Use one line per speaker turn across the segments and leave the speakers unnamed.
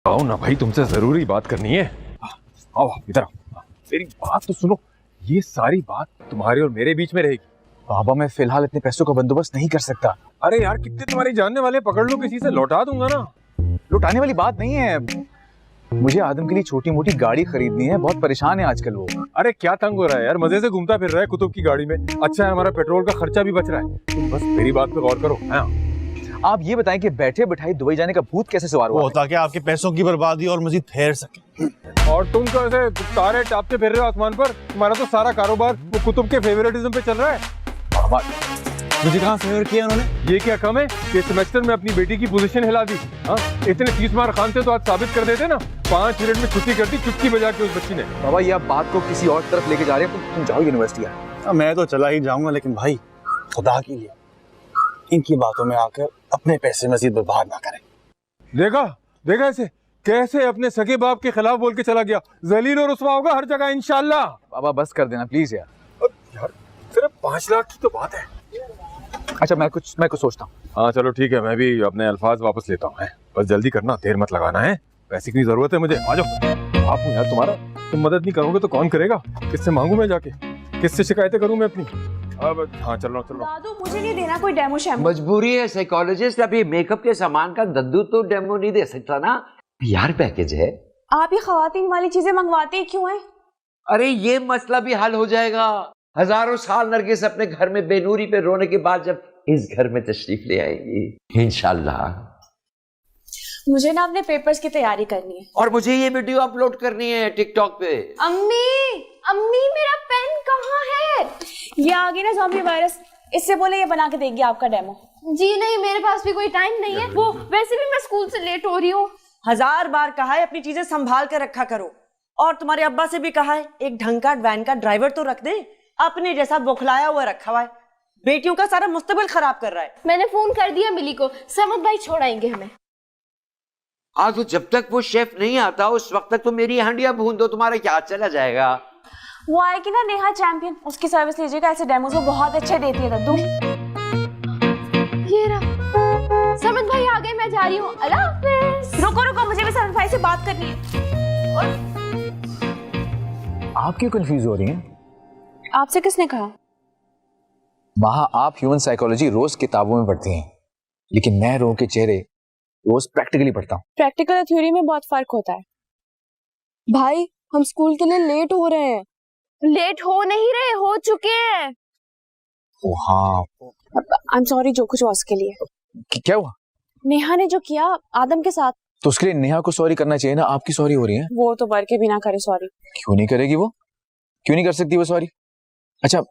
आओ ना भाई, तुमसे जरूरी बात करनी है। आओ इधर आओ, मेरी बात तो सुनो। ये सारी बात तुम्हारे और मेरे बीच में रहेगी।
बाबा मैं फिलहाल इतने पैसों का बंदोबस्त नहीं कर सकता।
अरे यार, कितने तुम्हारे जानने वाले पकड़ लो, किसी से लौटा दूंगा ना।
लुटाने वाली बात नहीं है, मुझे आदम के लिए छोटी मोटी गाड़ी खरीदनी है, बहुत परेशान है आजकल वो।
अरे क्या तंग हो रहा है यार, मजे से घूमता फिर रहा है कुतुब की गाड़ी में। अच्छा है हमारा पेट्रोल का खर्चा भी बच रहा है। तुम बस मेरी बात पे गौर करो। हाँ
आप ये बताएं कि बैठे बिठाए दुबई जाने का भूत कैसे सवार हुआ?
ताकि आपके पैसों की बर्बादी और मजीद ठहर सके।
और तुम तो ऐसे तारे टापते फिर रहे हो आसमान पर। तुम्हारा तो सारा कारोबार वो कुतुब के फेवरेटिज्म पे चल रहा है।
बाबा
मुझे कहाँ फेवर किया उन्होंने?
ये क्या कम है कि सेमेस्टर में अपनी बेटी की पोजीशन हिला दी। हाँ इतने 30 मार्क खान थे तो आज साबित कर देते ना। 5 मिनट में छुट्टी कर दी, चुटकी बजा के उस बच्ची ने।
बाबा ये आप बात को किसी और तरफ लेके जा रहे हैं। तुम जाओ यूनिवर्सिटी यार।
मैं तो चला ही जाऊंगा, लेकिन भाई खुदा के लिए इनकी बातों में आकर अपने पैसे मजीद बर्बाद ना करें।
देखा देखा ऐसे कैसे अपने सगे बाप के खिलाफ बोल के चला गया। जलील और रुसवा होगा हर जगह इंशाल्लाह।
बाबा बस कर देना प्लीज यार।
यार सिर्फ 5 लाख की तो बात है।
अच्छा मैं कुछ सोचता हूँ।
हाँ चलो ठीक है, मैं भी अपने अल्फाज वापस लेता हूँ। बस जल्दी करना, देर मत लगाना है। पैसे की जरूरत है मुझे। आ जाओ। आप हूँ यार तुम्हारा, तुम मदद नहीं करोगे तो कौन करेगा? किससे मांगू मैं जाके, किससे शिकायतें करूँ मैं अपनी? अब हाँ चलो चलो।
दादू मुझे नहीं देना कोई डेमो शैम्पू।
मजबूरी है साइकोलॉजिस्ट, अभी मेकअप के सामान का दद्दू तो डेमो नहीं दे सकता ना। यार पैकेज है।
आप ये खवातीन वाली चीजें मंगवाते क्यों हैं?
अरे ये मसला भी हल हो जाएगा। हजारों साल नरगिस अपने घर में बेनूरी पे रोने के बाद जब इस घर में तशरीफ ले आएंगी इंशाल्लाह।
मुझे ना अपने पेपर्स की तैयारी करनी है।
और मुझे ये वीडियो अपलोड करनी है टिकटॉक पे।
अम्मी अम्मी मेरा पेन कहाँ है? ये आ गई ना ज़ॉम्बी वायरस, इससे बोले ये बना के देगी आपका डेमो।
जी नहीं, मेरे पास भी कोई टाइम नहीं है। वो वैसे भी मैं स्कूल से लेट हो रही हूँ।
1000 बार कहा है अपनी चीजें संभाल कर रखा करो। और तुम्हारे अब्बा से भी कहा है एक ढंग का वैन का ड्राइवर तो रख दे। अपने जैसा बौखलाया हुआ रखा हुआ है, बेटियों का सारा मुस्तकबिल खराब कर रहा है।
मैंने फोन कर दिया मिली को, समद भाई छोड़ाएंगे हमें।
हाँ तो जब तक वो शेफ नहीं आता उस वक्त तक तो मेरी हंडिया भून दो, तुम्हारा क्या चला जाएगा।
वो आएगी ना नेहा चैंपियन, उसकी सर्विस लीजिएगा। ऐसे डेमोस वो बहुत अच्छे देती है दद्दू।
ये रहा, समद भाई आ गए, मैं जा रही हूँ। अल्लाह हाफिज।
रुको रुको, मुझे भी समद भाई से बात करनी है।
आप क्यों कंफ्यूज हो रही हैं?
आपसे किसने कहा?
वहां आप ह्यूमन साइकोलॉजी रोज किताबों में पढ़ती हैं, लेकिन मैं रोग के चेहरे रोज प्रैक्टिकली पढ़ता हूँ।
प्रैक्टिकल और थ्योरी में बहुत फर्क होता है। भाई हम स्कूल के लिए लेट हो रहे हैं।
लेट हो नहीं रहे, हो चुके हैं।
ओ हाँ
आई एम सॉरी जो कुछ हुआ उसके लिए।
क्या हुआ?
नेहा ने जो किया आदम के साथ।
तो उसके लिए नेहा को सॉरी करना चाहिए ना, आपकी सॉरी हो रही है।
वो तो बर के भी ना करे सॉरी।
क्यों नहीं करेगी वो? क्यों नहीं कर सकती वो सॉरी? अच्छा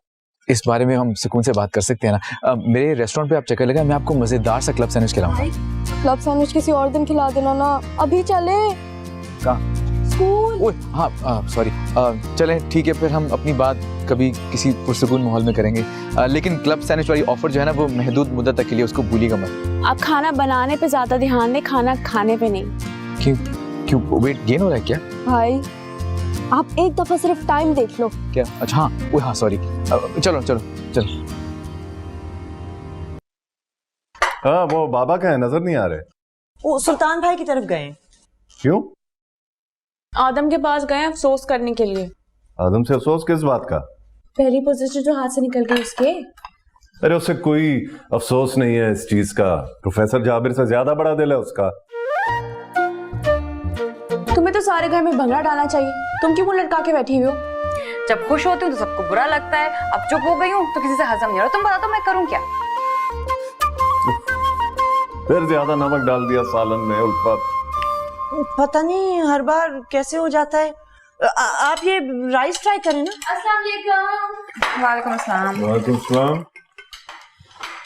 इस बारे में हम सुकून से बात कर सकते हैं ना। मेरे रेस्टोरेंट पे आप चक्कर लगाए, मैं आपको मजेदार सा क्लब सैंडविच खिलाऊंगा।
क्लब सैंडविच किसी और दिन खिला देना ना, अभी चले।
कहाँ?
स्कूल।
ओए हाँ सॉरी। चलें ठीक है, फिर हम अपनी बात कभी किसी पुरसुकून माहौल में करेंगे। लेकिन क्लब सैंडविच वाली ऑफर जो है ना वो महदूद मुद्दत तक के लिए, उसको भूलिएगा मत।
आप खाना बनाने पे ज्यादा ध्यान दें, खाना खाने पे नहीं।
क्यों वेट गेन हो रहा है क्या?
भाई आप एक दफा सिर्फ टाइम देख लो।
क्या? अच्छा हाँ हाँ सॉरी। चलो चलो चलो।
हाँ वो बाबा का है, नजर नहीं आ रहे।
वो सुल्तान भाई की तरफ गए।
क्यों?
आदम के पास गए अफसोस करने के लिए।
आदम से अफसोस किस बात का?
पहली पोजीशन जो हाथ से निकल गई उसके।
अरे उससे कोई अफसोस नहीं है इस चीज का। प्रोफेसर जाबिर से ज्यादा बड़ा दिल है उसका।
तुम्हें तो सारे घर में भंगड़ा डालना चाहिए, तुम क्यों मुंह लटका के बैठी हुई हो?
जब खुश होती हूँ तो सबको बुरा लगता है, अब चुप हो गई हूँ तो किसी से हजम नहीं हो रहा। तुम बता दो मैं करूँ क्या?
फिर ज्यादा नमक डाल दिया सालन में उल्फत।
पता नहीं हर बार कैसे हो जाता है। आप ये राइस ट्राई करें ना।
अस्सलाम वालेकुम।
वालेकुम अस्सलाम।
वालेकुम सलाम।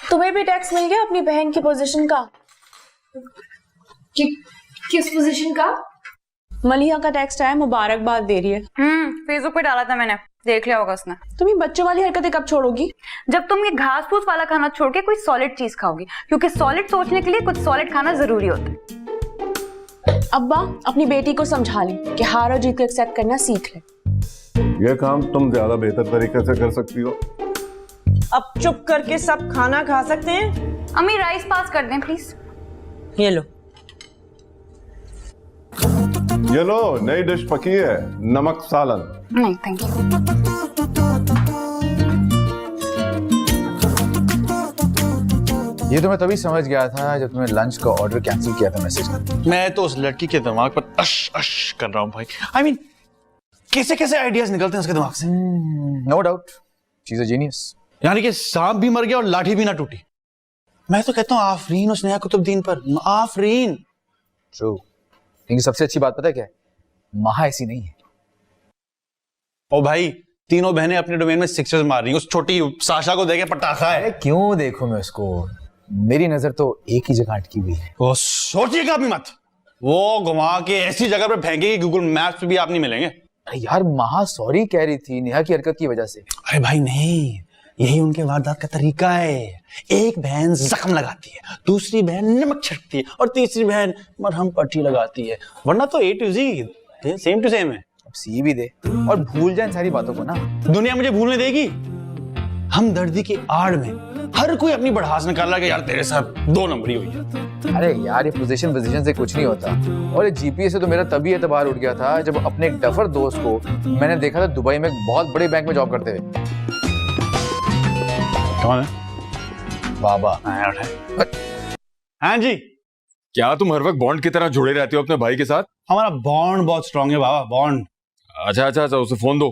तुम्हें भी टैक्स मिल गया अपनी बहन की पोजीशन का?
किस पोजीशन का?
मलिहा का टेक्स्ट आया, मुबारकबाद दे रही है।
फेसबुक पे डाला था मैंने, देख लिया होगा उसने।
तुम ये बच्चों वाली हरकतें कब छोड़ोगी?
जब तुम ये घास फूस वाला खाना छोड़ के कोई सॉलिड चीज खाओगी, क्योंकि सॉलिड सोचने के लिए कुछ सॉलिड खाना जरूरी होता है।
अब्बा अपनी बेटी को समझा ली कि हार और जीत को एक्सेप्ट करना सीख ले।
ये काम तुम ज्यादा बेहतर तरीके से कर सकती हो।
अब चुप करके सब खाना खा सकते हैं।
अम्मी राइस पास कर दें प्लीज।
ये लो।
ये लो, नई डिश पकी है, नमक सालन।
नहीं थैंक यू।
ये तो मैं तभी समझ गया था जब तुमने लंच का ऑर्डर कैंसिल किया था मैसेज में।
मैं तो उस लड़की के दिमाग पर अश अश कर रहा हूँ भाई। आई मीन कैसे कैसे आइडियाज निकलते हैं उसके दिमाग से।
No doubt she is a genius.
यानी कि सांप भी मर गया और लाठी भी ना टूटी। मैं तो कहता हूँ आफरीन उस नया कुतुबुद्दीन पर, आफरीन।
ट्रू। लेकिन सबसे अच्छी बात पता है क्या है? महा ऐसी नहीं है।
ओ भाई, तीनों बहनें अपने डोमेन में सिक्सर्स मार रही हैं। उस छोटी साशा को देखे पटाखा है।
क्यों देखूं मैं उसको? मेरी नजर तो एक ही जगह अटकी हुई है।
वो सोचिएगा भी मत, वो घुमा के ऐसी जगह पर फेंकेगी गूगल मैप्स पे भी आप नहीं मिलेंगे।
अरे यार महा सॉरी कह रही थी नेहा की हरकत की वजह से।
अरे भाई नहीं, यही उनके वारदात का तरीका है। एक बहन जख्म लगाती है, दूसरी बहन नमक छिड़कती है और तीसरी बहन मरहम पट्टी लगाती है। वरना तो A to Z same to same है।
अब सी भी दे और भूल जाए इन सारी बातों को ना।
दुनिया मुझे भूलने देगी? हमदर्दी की आड़ में हर कोई अपनी बढ़ास निकाल रहा है कि यार तेरे साथ 2 नंबरी हुई है।
अरे यार ये पोजीशन से कुछ नहीं होता। और ये जीपीएस से तो मेरा तभी एतबार उठ गया था जब अपने एक डफर दोस्त को मैंने देखा था दुबई में एक बहुत बड़े बैंक में जॉब करते हुए।
कौन है?
बाबा।
हाँ जी।
क्या तुम हर वक्त बॉन्ड की तरह जुड़े रहते हो अपने भाई के साथ?
हमारा बॉन्ड बहुत स्ट्रांग है बाबा, बॉन्ड।
अच्छा अच्छा अच्छा, उसे फोन दो।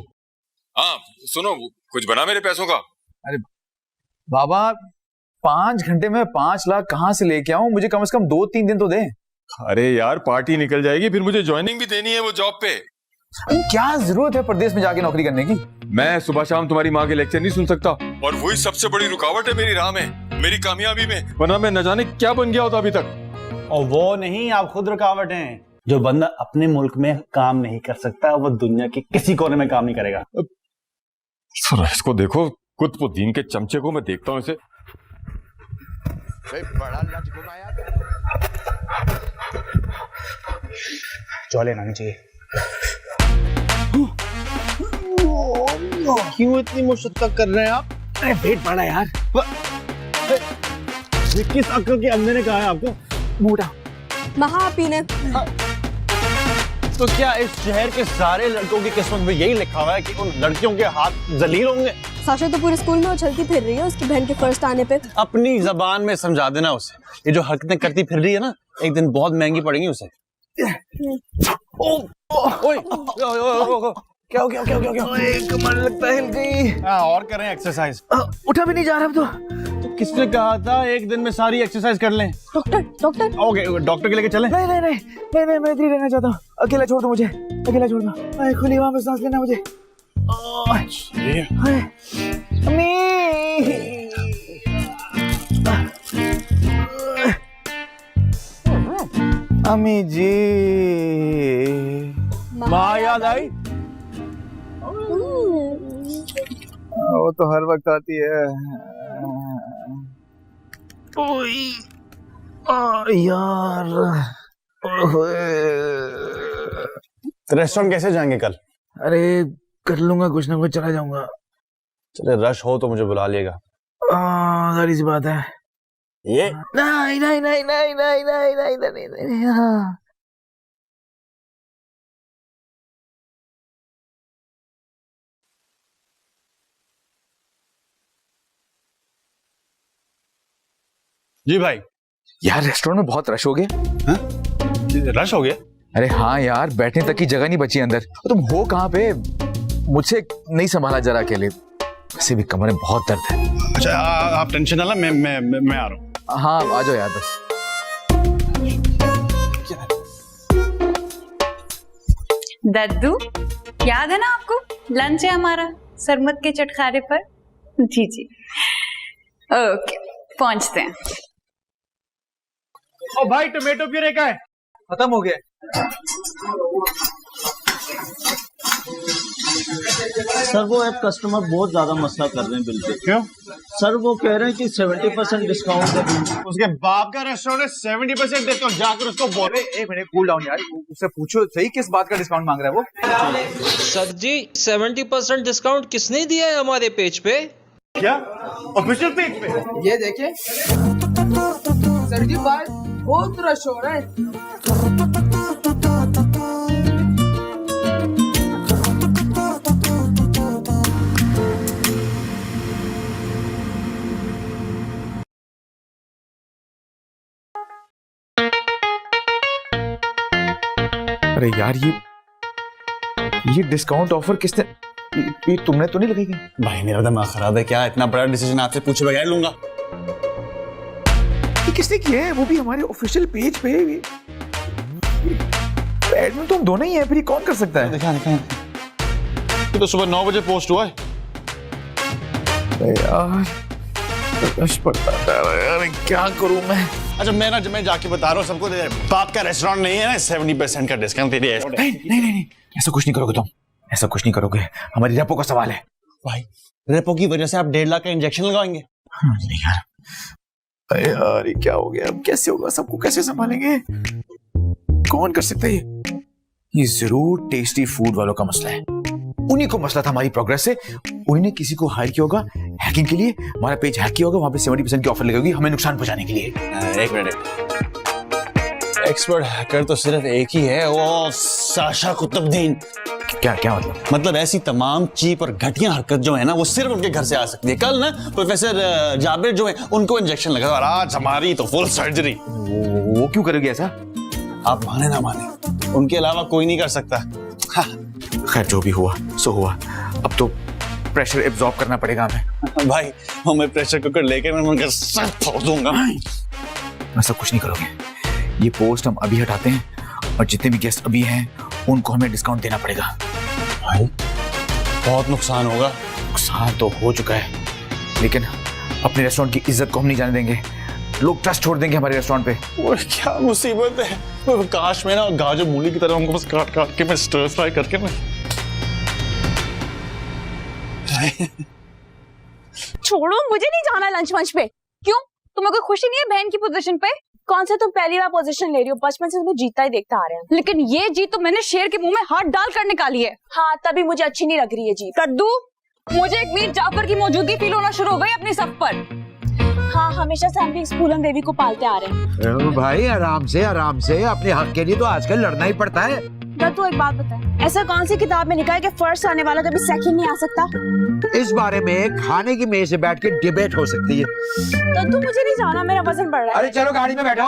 हाँ सुनो, कुछ बना मेरे पैसों का?
अरे बाबा 5 घंटे में 5 लाख कहाँ से लेके आऊं? मुझे कम से कम 2-3 दिन तो दें।
अरे यार पार्टी निकल जाएगी, फिर मुझे ज्वाइनिंग भी देनी है वो जॉब पे।
क्या जरूरत है परदेश में जाके नौकरी करने की?
मैं सुबह शाम तुम्हारी माँ के लेक्चर नहीं सुन सकता, और वही सबसे बड़ी रुकावट है मेरी राह में, मेरी कामयाबी में। वरना मैं न जाने क्या बन गया होता अभी तक।
और वो नहीं, आप खुद रुकावट हैं। जो बंदा अपने मुल्क में काम नहीं कर सकता वो दुनिया के किसी कोने में काम नहीं करेगा।
इसको देखो, कुतुबुद्दीन के चमचे को। मैं देखता हूँ इसे।
बड़ा लंच घुमाया।
चौले लानी चाहिए। क्यों इतनी मुशक्कत कर रहे हैं आप?
अरे पेट बड़ा यार।
किस अक्ल के अंदर ने कहा है आपको?
मोटा
महा पीने।
तो क्या इस शहर के सारे लड़कों की किस्मत में यही लिखा हुआ है कि उन लड़कियों के हाथ जलील होंगे?
साशा तो पूरे स्कूल में उछलती फिर रही है उसकी बहन के फर्स्ट आने पे।
अपनी जबान में समझा देना उसे, ये जो हरकतें करती फिर रही है ना, एक दिन बहुत महंगी पड़ेंगी उसे। क्या हो गया?
कमर लगता है हिल गई।
हाँ, और करें एक्सरसाइज।
उठा भी नहीं जा रहा अब तो।
किसने कहा था एक दिन में सारी एक्सरसाइज कर लें?
डॉक्टर।
ओके, डॉक्टर के लेके चलें?
नहीं मैं इधर ही रहना चाहता हूँ। अकेला छोड़ दो मुझे, अकेला छोड़ दो। खुली हवा में सांस लेना मुझे। अम्मी जी।
माँ याद आई?
वो तो हर वक्त आती है। यार
रेस्टोरेंट कैसे जाएंगे कल?
अरे कर लूंगा, कुछ ना कुछ चला जाऊंगा।
चले, रश हो तो मुझे बुला लिएगा।
सारी सी बात है
ये
नहीं। हाँ।
जी भाई।
यार रेस्टोरेंट में बहुत रश हो गया।
रश हो गया?
अरे हाँ यार, बैठने तक की जगह नहीं बची अंदर। तुम हो कहाँ पे? मुझे नहीं संभाला जरा अकेले, वैसे भी कमर में बहुत दर्द है।
अच्छा आप टेंशन ना लो, मैं आ रहा हूँ।
हाँ आ जाओ यार बस।
दद्दू याद है ना आपको? लंच है हमारा सरमत के चटखारे पर। जी जी ओके पहुंचते हैं।
ओ भाई टोमेटो प्यूरे का है?
खत्म हो गया।
सर वो ऐप कस्टमर बहुत ज्यादा मसला कर रहे हैं बिल पे।
क्यों?
सर वो कह रहे हैं कि 70% डिस्काउंट है।
उसके बाप का रेस्टोरेंट है, 70% डिस्काउंट। जाकर उसको बोले।
एक मिनट कूल डाउन यार, उससे पूछो सही किस बात का डिस्काउंट मांग रहा है वो।
सर जी 70% डिस्काउंट किसने दिया है हमारे पेज पे?
क्या ऑफिशियल पेज पे?
ये देखे सर जी, बात बहुत रश हो रहा है।
अरे यार ये डिस्काउंट ऑफर किसने, ये तुमने तो नहीं लगाई?
भाई मेरा दिमाग खराब है क्या, इतना बड़ा डिसीजन आपसे पूछे बगैर लूंगा।
ये किसने किया है, वो भी हमारे ऑफिशियल पेज पे। एडमिन तो हम दोनों ही हैं, फिर ये कौन कर सकता है?
दिखा दिखा, ये तो सुबह 9 बजे पोस्ट हुआ है।
यार रश पड़ता है यार, क्या करूं मैं?
अच्छा मैं जाके बता रहा हूँ सबको, बाप का रेस्टोरेंट नहीं है ना, 70% का डिस्काउंट दे दिया है।
नहीं, ऐसा कुछ नहीं करोगे तुम, ऐसा कुछ नहीं करोगे, हमारी रेपो का सवाल है।
भाई रेपो की वजह से आप 1.5 लाख का इंजेक्शन लगाएंगे?
नहीं यार, अरे यार ये क्या हो गया, अब कैसे होगा, सबको कैसे संभालेंगे, कौन कर सकता है ये जरूर टेस्टी फूड वालों का मसला है। उन्हीं को मसला था हमारी प्रोग्रेस से, उन्हीं ने किसी को हायर किया होगा हैकिंग के लिए, हमारा पेज हैक किया होगा, वहां पे 70% की ऑफर लगेगी हमें नुकसान पहुंचाने के लिए।
एक मिनट, एक्सपर्ट हैकर तो सिर्फ एक ही है, वो साशा कुतुबुद्दीन।
क्या
मतलब ऐसी तमाम चीप और घटिया हरकत जो है ना, वो सिर्फ उनके घर से आ सकती है। कल ना प्रोफेसर जाबिर जो है उनको इंजेक्शन लगा, और आज हमारी तो फुल सर्जरी।
वो क्यों करेगी ऐसा?
आप माने ना माने, उनके अलावा कोई नहीं कर सकता। हाँ।
खैर जो भी हुआ सो हुआ, अब तो प्रेशर एब्जॉर्ब करना पड़ेगा हमें।
भाई हमें प्रेशर कुकर लेके मैं उनका सर फोड़ दूंगा।
ऐसा कुछ नहीं करोगे, ये पोस्ट हम अभी हटाते हैं, और जितने भी गेस्ट अभी हैं उनको हमें डिस्काउंट देना पड़ेगा।
भाई बहुत नुकसान होगा।
नुकसान तो हो चुका है, लेकिन अपने रेस्टोरेंट की इज्जत को हम नहीं जाने देंगे, लोग ट्रस्ट छोड़ देंगे हमारे रेस्टोरेंट पे।
वो क्या मुसीबत है, वो काश में ना गाजर मूली की तरह उनको बस काट काट के मैं स्टर फ्राई करके मैं।
छोड़ो, मुझे नहीं जाना लंच मंच पे।
क्यों, तुम्हें कोई खुशी नहीं है बहन की पोजीशन पे?
कौन सा तुम पहली बार पोजीशन ले रही हो, बचपन से तुम्हें जीता ही देखता आ रहे हैं।
लेकिन ये जीत तो मैंने शेर के मुंह में हाथ डाल कर निकाली है।
हाँ, तभी मुझे अच्छी नहीं लग रही है जीत।
कद्दू, मुझे एक मीर जाफर की मौजूदगी फील होना शुरू हो गई अपनी सब पर।
हाँ, हमेशा से हम भी स्कूलन देवी को पालते आ रहे हैं।
भाई आराम से अपने हक के लिए तो आजकल लड़ना ही पड़ता है।
दत्तू एक बात बता, ऐसा कौन सी किताब में लिखा है कि फर्स्ट आने वाला कभी सेकंड नहीं आ सकता?
इस बारे में खाने की मेज से बैठ के डिबेट हो सकती है।
दत्तू मुझे नहीं जाना, मेरा वजन बढ़ रहा है।
अरे चलो गाड़ी में बैठो।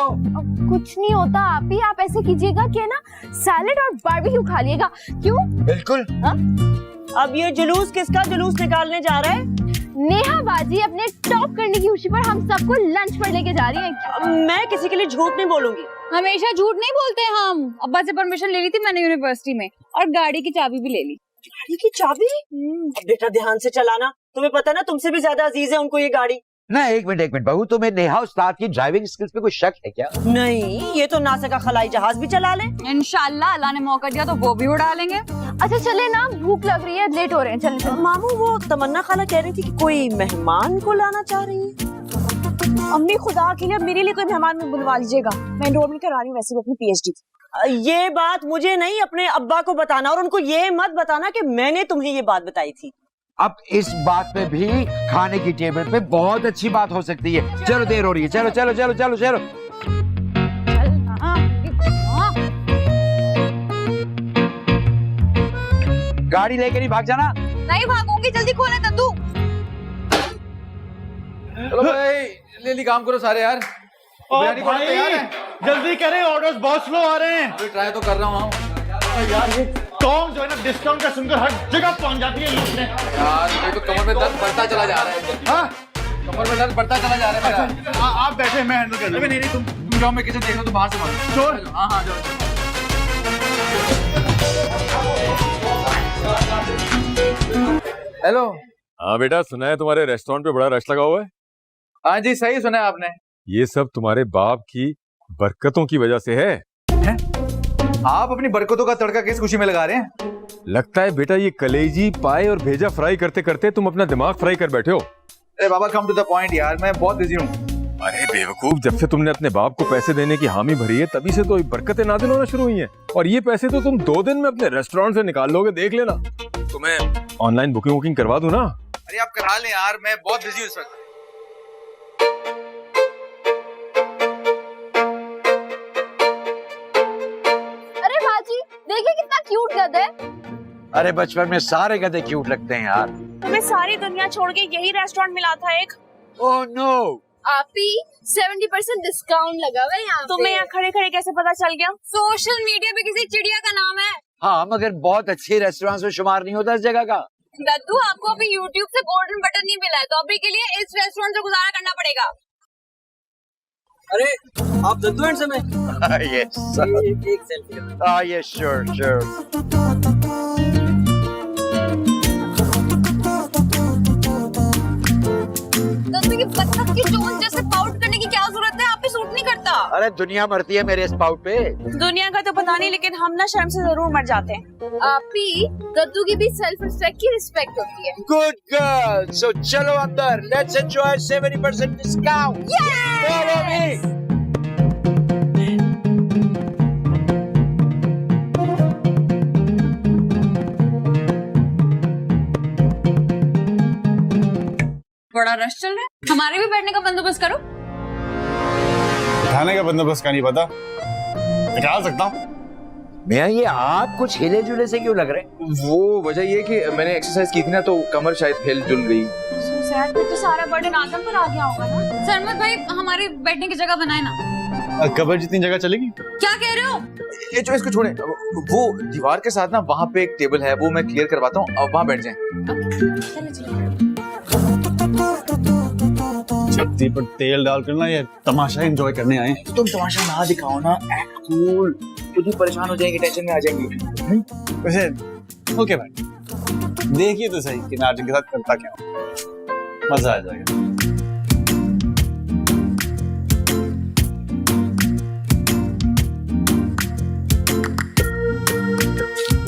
कुछ नहीं होता, आप ऐसे कीजिएगा कि ना सैलेड और बारबेक्यू खा लिएगा। क्यों?
बिल्कुल।
अब ये जुलूस किसका जुलूस निकालने जा रहा है?
नेहा बाजी अपने टॉप करने की खुशी पर हम सबको लंच पर लेके जा रही हैं।
मैं किसी के लिए झूठ नहीं बोलूंगी।
हमेशा झूठ नहीं बोलते हम। अब्बा से परमिशन ले ली थी मैंने यूनिवर्सिटी में, और गाड़ी की चाबी भी ले ली।
गाड़ी की चाबी? बेटा ध्यान से चलाना, तुम्हें पता है ना तुमसे भी ज्यादा अजीज है उनको ये गाड़ी।
ना एक मिनट बहू, तुम्हें नेहा उस्ताद की ड्राइविंग स्किल्स पे कोई शक है क्या?
नहीं, ये तो नासा का खलाई जहाज भी चला ले।
इंशाल्लाह अल्लाह ने मौका दिया तो वो भी उड़ा लेंगे।
अच्छा चले ना, भूख लग रही है, लेट हो रहे हैं, चले।
मामू वो तमन्ना खाला कह रही थी कि कोई मेहमान को लाना चाह रही है।
अम्मी खुदा के लिए मेरे लिए कोई मेहमान में बुलवा लीजिएगा, मैं एनरोलमेंट करा रही हूँ वैसे भी अपनी पीएचडी।
ये बात मुझे नहीं, अपने अब्बा को बताना, और उनको ये मत बताना कि मैंने तुम्हें ये बात बताई थी।
अब इस बात पे भी खाने की टेबल पे बहुत अच्छी बात हो सकती है। चलो देर हो रही है, चलो चलो चलो चलो चलो। गाड़ी लेकर ही भाग जाना।
नहीं भागूंगी, जल्दी खोले दद्दू।
चलो भाई जल्दी काम करो सारे यार, बिरयानी को तैयार है।
जल्दी करें, ऑर्डर्स बहुत स्लो आ रहे हैं।
ट्राई तो कर रहा हूँ
यार ये कौन जो है ना डिस्काउंट का सुनकर हर जगह पहुंच जाती है लूटने।
यार मेरे तो कमर में दर्द बढ़ता चला जा रहा है। हाँ? कमर में दर्द बढ़ता चला जा रहा है मेरा।
आप बैठे, मैं हैंडल कर लूंगा।
नहीं तुम जाओ, मैं किचन देख रहा हूँ, तुम बाहर से मारो।
चोर।
हाँ जाओ। हेलो।
हाँ बेटा, सुना है तुम्हारे रेस्टोरेंट पे बड़ा रश लगा हुआ है।
हाँ जी सही सुना है आपने।
ये सब तुम्हारे बाप की बरकतों की वजह से है।
आप अपनी बरकतों का तड़का किस खुशी में लगा रहे हैं?
लगता है बेटा ये कलेजी पाए और भेजा फ्राई करते करते तुम अपना दिमाग फ्राई कर बैठे हो।
अरे बाबा कम टू द पॉइंट यार, मैं बहुत बिजी हूँ।
अरे बेवकूफ, जब से तुमने अपने बाप को पैसे देने की हामी भरी है तभी से तो बरकतें नाज़िल होना शुरू हुई हैं। और ये पैसे तो तुम 2 दिन में अपने रेस्टोरेंट से निकाल लोगे, देख लेना। तुम्हें ऑनलाइन बुकिंग करवा दूं ना?
अरे आप करा लें यार, मैं बहुत बिजी हूँ इस वक्त।
देखिए कितना क्यूट गधा है।
अरे बचपन में सारे गधे क्यूट लगते हैं यार।
तुम्हें सारी दुनिया छोड़ के यही रेस्टोरेंट मिला था एक।
ओह नो,
आप ही 70% डिस्काउंट लगा हुआ है यहाँ
तुम्हें यहाँ खड़े खड़े कैसे पता चल गया?
सोशल मीडिया पे किसी चिड़िया का नाम है।
हाँ, मगर बहुत अच्छे रेस्टोरेंट में शुमार नहीं होता इस जगह का।
दद्दू, आपको अभी YouTube से गोल्डन बटन नहीं मिला है, तो अभी के लिए इस रेस्टोरेंट से गुजारा करना पड़ेगा।
अरे आप दद्दू एंड समय
यस
एक सेल्फी।
Yes sure.
दद्दू की बत्तख की चोंच जैसे पाउट करने की क्या जरूरत है? आप पे सूट नहीं करता।
अरे दुनिया मरती है मेरे स्पाउट पे।
दुनिया का तो पता नहीं, लेकिन हम ना शर्म से जरूर मर जाते हैं।
आप ही दद्दू की भी सेल्फ रिस्पेक्ट की रिस्पेक्ट होती है।
गुड गर्ल, सो चलो अंदर, let's enjoy 70% discount. Follow me.
बड़ा रश चल रहा है, हमारे भी बैठने का बंदोबस्त करो।
खाने का बंदोबस्त का नहीं पता, निकाल सकता हूँ।
मैं ये आप कुछ हिले जुले से क्यों लग रहे?
वो वजह ये कि मैंने एक्सरसाइज की थी ना, तो कमर शायद हिल जुल गई।
तो सारा बर्डन आदम पर आ गया होगा ना।
सरमत भाई, हमारी बैठने की जगह बनाए ना।
कबर जितनी जगह चलेगी।
क्या कह रहे हो?
ये जो इसको छोड़े, वो दीवार के साथ ना वहाँ पे एक टेबल है, वो मैं क्लियर करवाता हूँ, अब वहाँ बैठ जाएं।
छत्ती पर तेल डालकर ना ये तमाशा एंजॉय करने आए।
तुम तमाशा ना दिखाओ ना, एक्ट कूल। तुझे परेशान हो जाएंगे, टेंशन में आ जाएंगे।
वैसे ओके भाई, देखिए तो सही कि नाजिन के साथ करता क्या हूं। मजा आ जाएगा।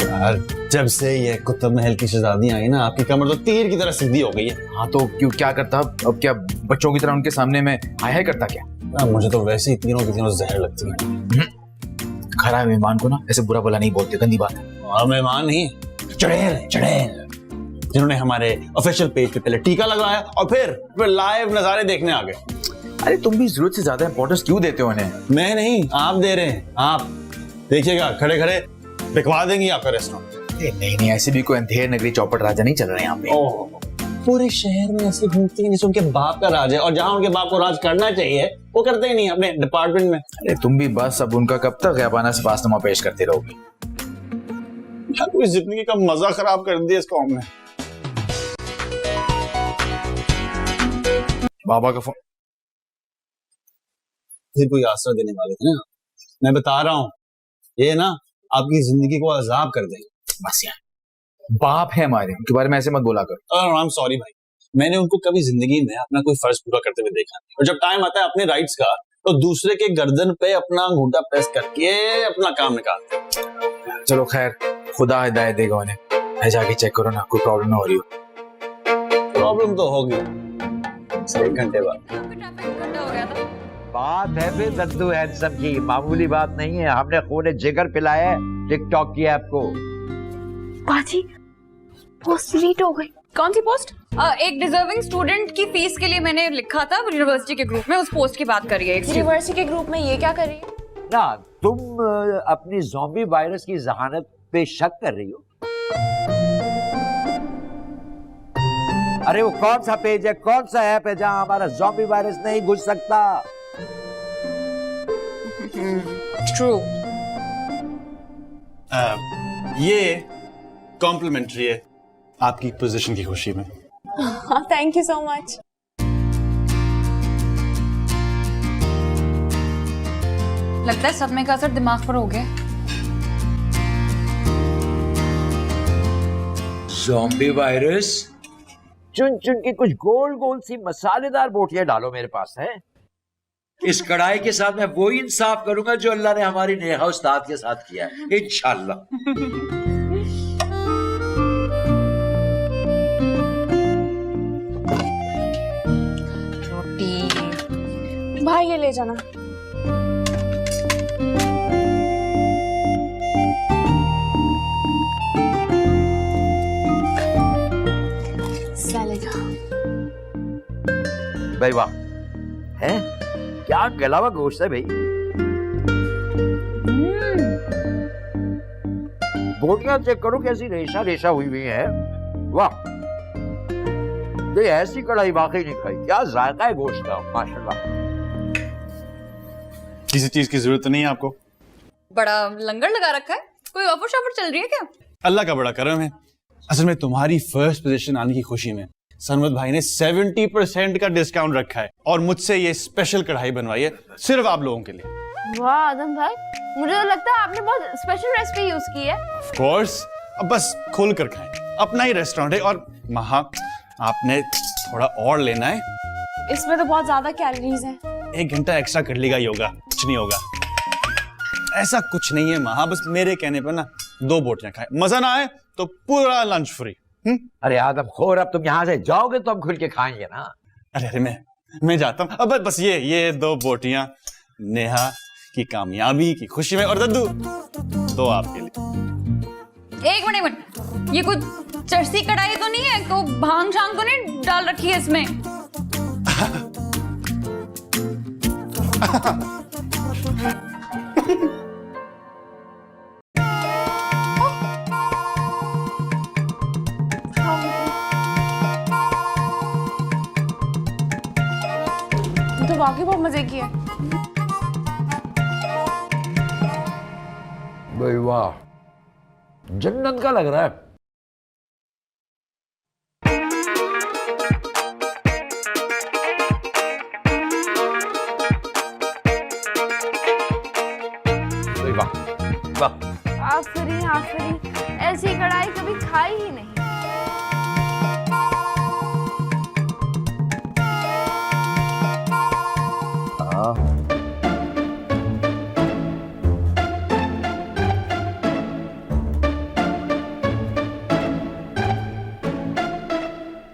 यार, जब से ये कुतुब महल की शहजादी आई ना, आपकी कमर तो तीर की तरह सीधी हो गई है।
हाँ तो क्यों, क्या करता अब? क्या बच्चों की तरह उनके सामने में हाय हाय करता क्या?
मुझे तो वैसे ही तीनों की तीनों जहर लगती है।
खरा मेहमान को ना ऐसे बुरा भला नहीं बोलते, गंदी बात है।
और मेहमान नहीं, चुड़ैल जिन्होंने हमारे ऑफिशियल पेज पे पहले टीका लगवाया और फिर लाइव नजारे देखने आ गए।
अरे तुम भी जरूरत से ज्यादा इंपॉर्टेंस क्यों देते हो उन्हें?
मैं नहीं, आप दे रहे हैं। आप देखिएगा, खड़े खड़े बिकवा देंगी आपका रेस्टोरेंट।
नहीं, ऐसे भी कोई अंधेर नगरी चौपट राजा नहीं चल रहे यहाँ पे।
पूरे शहर में ऐसे घूमती हैं जैसे उनके बाप का राज है, और जहाँ उनके बाप को राज करना चाहिए वो करते ही नहीं अपने डिपार्टमेंट में।
अरे तुम भी बस अब उनका कब तक गैबाना सबासनामा पेश करते रहोगे?
पूरी जिंदगी का मजा खराब कर दिया इस कौम ने।
बाबा का फोन।
फिर कोई आसरा देने वाले थे ना, मैं बता रहा हूँ, ये ना आपकी जिंदगी को अजाब कर देंगे।
बस यार, बाप है हमारे, उनके बारे में ऐसे मत बोला कर।
आई एम सॉरी भाई, मैंने उनको कभी जिंदगी में अपना कोई फर्ज पूरा करते हुए देखा नहीं, और जब टाइम आता है अपने राइट्स का तो दूसरे के गर्दन पे अपना घूंटा प्रेस करके अपना काम निकालते हैं।
चलो खैर, खुदा हिदायत देगा उन्हें। मैं जाके चेक करो ना, कोई प्रॉब्लम ना हो रही हो।
प्रॉब्लम तो होगी 1 घंटे बाद।
बात है फिर दद्दू हैंडसम की, मामूली बात नहीं है। हमने खूने जिगर पिलाया है टिकटॉक की ऐप को।
बाजी, पोस्ट डिलीट हो गई।
कौन सी पोस्ट?
एक डिजर्विंग स्टूडेंट की फीस के लिए मैंने लिखा था यूनिवर्सिटी के ग्रुप में, उस पोस्ट की बात करिए।
यूनिवर्सिटी के ग्रुप में ये क्या कर रही है?
ना तुम अपनी ज़ॉम्बी वायरस की जहानत पे शक कर रही हो? अरे वो कौन सा पेज है, कौन सा ऐप है जहां हमारा ज़ॉम्बी वायरस नहीं घुस सकता?
ट्रू।
ये कॉम्प्लीमेंट्री है आपकी पोजीशन की खुशी में।
Thank you so much.
लगता है सदमे का असर दिमाग पर हो गया।
Zombie virus? चुन चुन के कुछ गोल गोल सी मसालेदार बोटियां डालो मेरे पास है। इस कढ़ाई के साथ मैं वो ही इंसाफ करूंगा जो अल्लाह ने हमारी नेहा उस्ताद के साथ किया है, इंशाल्लाह।
रोटी
भाई ये ले जाना।
भाई वाह, है क्या गला गोश्त है भाई। बोटियां चेक करो कैसी रेशा रेशा हुई हुई है। वाह, ये ऐसी कढ़ाई वाकई नहीं खाई, क्या जायका है गोश्त का, माशाल्लाह।
किसी चीज की जरूरत नहीं है आपको?
बड़ा लंगर लगा रखा है, कोई ऑफर शॉफर चल रही है क्या?
अल्लाह का बड़ा करम है। असल में तुम्हारी फर्स्ट पोजीशन आने की खुशी में सरमत भाई ने 70% का डिस्काउंट रखा है और मुझसे ये स्पेशल कढ़ाई बनवाई है सिर्फ आप लोगों के लिए।
वाह आदम भाई, मुझे तो लगता है आपने बहुत स्पेशल रेसिपी यूज की है।
ऑफ कोर्स, अब बस खोल कर खाएं, अपना ही रेस्टोरेंट है। और महा, आपने थोड़ा और लेना है।
इसमें तो बहुत ज्यादा कैलोरीज हैं।
1 घंटा एक्स्ट्रा कर लेगा योगा, कुछ नहीं होगा। ऐसा कुछ नहीं है महा, बस मेरे कहने पर ना 2 बोटियां खाए, मजा ना आए तो पूरा लंच फ्री।
अरे आदम खोर, अब तुम यहाँ से जाओगे तो हम खुल के खाएंगे ना।
अरे मैं जाता हूँ। अब बस ये 2 बोटियां नेहा की कामयाबी की खुशी में, और दद्दू 2 आपके लिए।
एक मिनट, ये कुछ चरसी कढ़ाई तो नहीं है? तो भांग शांग तो नहीं डाल रखी है इसमें?
तो वाकई बहुत मजे की है।
भाई वाह, जन्नत का लग रहा है। वाह वाह,
आफरी आफरी, ऐसी कढ़ाई कभी खाई ही नहीं।